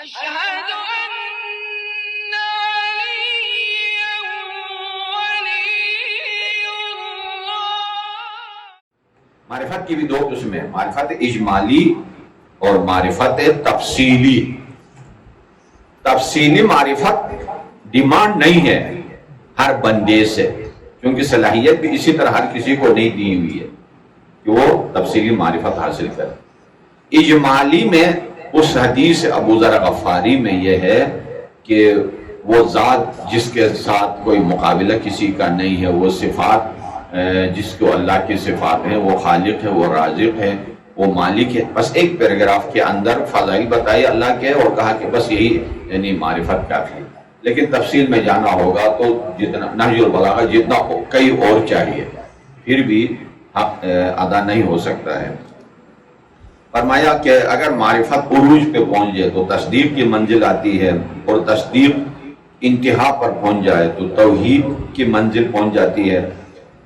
أشهد أن عليا ولي الله۔ معرفت کی بھی دو قسمیں ہیں، معرفت اجمالی اور معرفت تفصیلی۔ تفصیلی معرفت ڈیمانڈ نہیں ہے ہر بندے سے، کیونکہ صلاحیت بھی اسی طرح ہر کسی کو نہیں دی ہوئی ہے کہ وہ تفصیلی معرفت حاصل کرے۔ اجمالی میں اس حدیث ابو ذر غفاری میں یہ ہے کہ وہ ذات جس کے ساتھ کوئی مقابلہ کسی کا نہیں ہے، وہ صفات جس کو اللہ کی صفات ہیں، وہ خالق ہے، وہ رازق ہے، وہ مالک ہے، بس ایک پیراگراف کے اندر فضائل بتائی اللہ کے اور کہا کہ بس یہی یعنی معرفت کافی ہے۔ لیکن تفصیل میں جانا ہوگا تو جتنا نہج البلاغہ جتنا کئی اور چاہیے، پھر بھی حق ادا نہیں ہو سکتا ہے۔ فرمایا کہ اگر معرفت عروج پہ پہنچ جائے تو تصدیق کی منزل آتی ہے، اور تصدیق انتہا پر پہنچ جائے تو توحید کی منزل پہنچ جاتی ہے،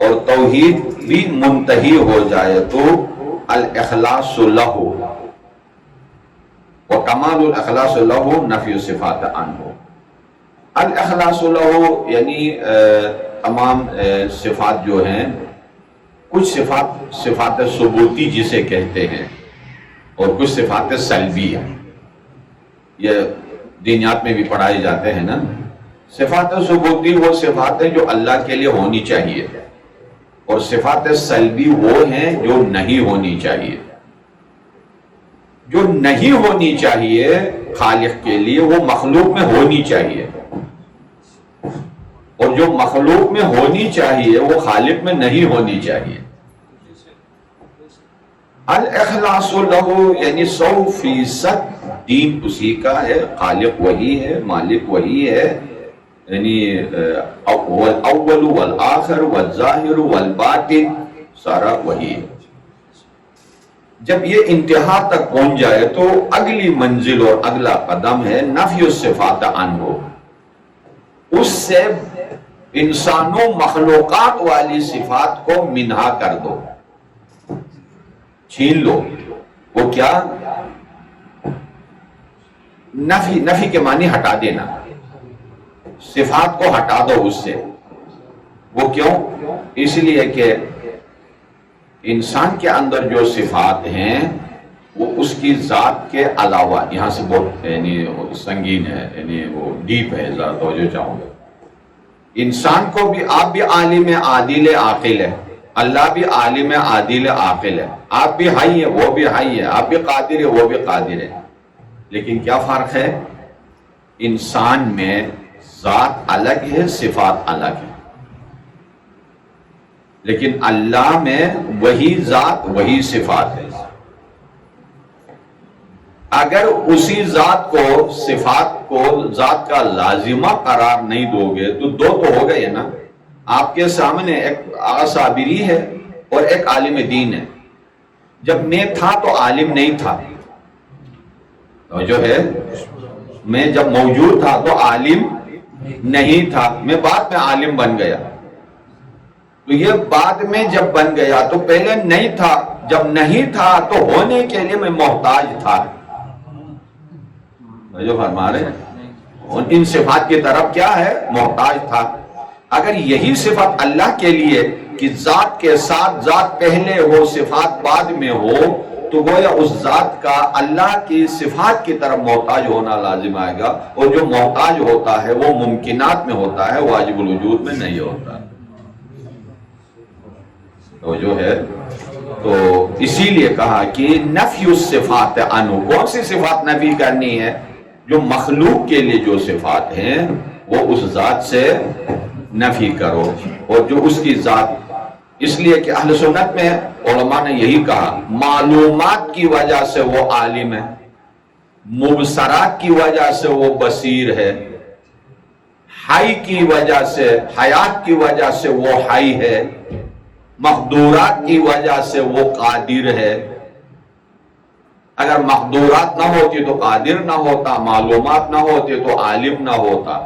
اور توحید بھی منتہی ہو جائے تو الاخلاص لہ، اور کمال الاخلاص لہ نفی الصفات عنہ۔ الاخلاص لہ یعنی تمام صفات جو ہیں، کچھ صفات ثبوتی جسے کہتے ہیں اور کچھ صفات سلبی ہیں، یہ دینیات میں بھی پڑھائے جاتے ہیں نا۔ صفات ثبوتی وہ صفات ہیں جو اللہ کے لیے ہونی چاہیے، اور صفات سلبی وہ ہیں جو نہیں ہونی چاہیے۔ جو نہیں ہونی چاہیے خالق کے لیے وہ مخلوق میں ہونی چاہیے، اور جو مخلوق میں ہونی چاہیے وہ خالق میں نہیں ہونی چاہیے۔ الاخلاص لہ یعنی 100% دین اسی کا ہے، خالق وہی ہے، مالک وہی ہے، یعنی الاول والآخر والظاہر والباطن سارا وہی ہے۔ جب یہ انتہا تک پہنچ جائے تو اگلی منزل اور اگلا قدم ہے نفی الصفات عنہ، اس سے انسانوں مخلوقات والی صفات کو منہا کر دو، چھین لو۔ وہ کیا؟ نفی کے معنی ہٹا دینا، صفات کو ہٹا دو اس سے۔ وہ کیوں؟ اس لیے کہ انسان کے اندر جو صفات ہیں وہ اس کی ذات کے علاوہ، یہاں سے بہت یعنی سنگین ہے، یعنی وہ ڈیپ ہے، ذرا توجہ چاہوں گا۔ انسان کو بھی، آپ بھی عالم عادل عاقل ہے، اللہ بھی عالم عادل عاقل ہے، آپ بھی حی ہے وہ بھی حی ہے، آپ بھی قادر ہے وہ بھی قادر ہے، لیکن کیا فرق ہے؟ انسان میں ذات الگ ہے، صفات الگ ہے، لیکن اللہ میں وہی ذات وہی صفات ہے۔ اگر اسی ذات کو، صفات کو ذات کا لازمہ قرار نہیں دو گے تو دو تو ہو گئے نا۔ آپ کے سامنے ایک آغا صابری ہے اور ایک عالم دین ہے۔ جب میں تھا تو عالم نہیں تھا، جو ہے میں جب موجود تھا تو عالم نہیں تھا، میں بعد میں عالم بن گیا۔ تو یہ بعد میں جب بن گیا تو پہلے نہیں تھا، جب نہیں تھا تو ہونے کے لیے میں محتاج تھا۔ جو فرما رہے ہیں ان صفات کی طرف کیا ہے؟ محتاج تھا۔ اگر یہی صفت اللہ کے لیے کہ ذات کے ساتھ ذات پہلے ہو صفات بعد میں ہو، تو گویا اس ذات کا اللہ کی صفات کی طرف محتاج ہونا لازم آئے گا، اور جو محتاج ہوتا ہے وہ ممکنات میں ہوتا ہے، واجب الوجود میں نہیں ہوتا۔ تو جو ہے تو اسی لیے کہا کہ نفی الصفات عنہ، کون سی صفات نفی کرنی ہے؟ جو مخلوق کے لیے جو صفات ہیں وہ اس ذات سے نفی کرو، اور جو اس کی ذات، اس لیے کہ اہل سنت میں علماء نے یہی کہا، معلومات کی وجہ سے وہ عالم ہے، مبصرات کی وجہ سے وہ بصیر ہے، حی کی وجہ سے، حیات کی وجہ سے وہ حی ہے، مقدورات کی وجہ سے وہ قادر ہے۔ اگر مقدورات نہ ہوتی تو قادر نہ ہوتا، معلومات نہ ہوتی تو عالم نہ ہوتا۔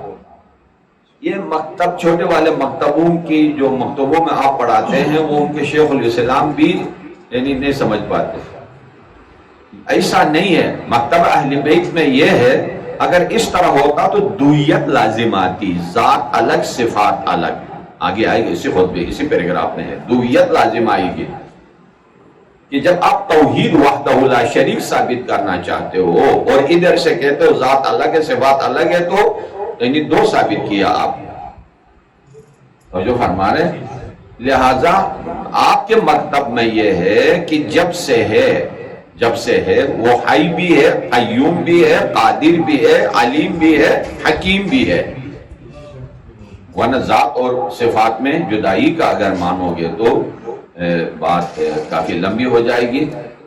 یہ مکتب، چھوٹے والے مکتبوں کی جو مکتبوں میں آپ پڑھاتے ہیں وہ ان کے شیخ الاسلام بھی یعنی نہیں سمجھ پاتے۔ ایسا نہیں ہے۔ مکتب اہل بیت میں یہ ہے اگر اس طرح ہوتا تو دویت لازم آتی، ذات الگ صفات الگ، آگے آئے گا اسی خطبے اسی پیراگراف میں ہے، دویت لازم آئے گی کہ جب آپ توحید وحدہ لا شریک ثابت کرنا چاہتے ہو اور ادھر سے کہتے ہو ذات الگ ہے صفات الگ ہے، تو یعنی دو ثابت کیا آپ، تو جو فرما رہے ہیں لہذا آپ کے مکتب میں یہ ہے کہ جب سے ہے وہ حی بھی ہے، قیوم بھی ہے، قادر بھی ہے، علیم بھی ہے، حکیم بھی ہے، ورنہ ذات اور صفات میں جدائی کا اگر مانو گے تو بات کافی لمبی ہو جائے گی۔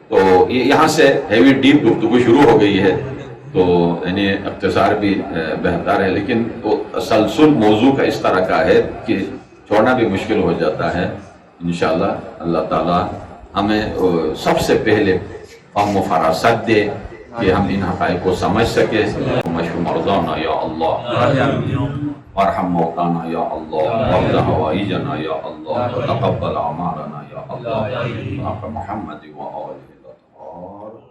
تو یہاں سے ہیوی ڈیپ گفتگو شروع ہو گئی ہے، تو یعنی اختصار بھی بہتر ہے، لیکن تسلسل موضوع کا اس طرح کا ہے کہ چھوڑنا بھی مشکل ہو جاتا ہے۔ انشاءاللہ اللہ تعالی ہمیں سب سے پہلے فہم و فراست دے کہ ہم ان حقائق کو سمجھ سکے۔ مشف مرضانا یا اللہ، وارحم موتانا یا اللہ، وارض حوائجنا یا اللہ، وتقبل اعمالنا یا اللہ، محمد و آلہ۔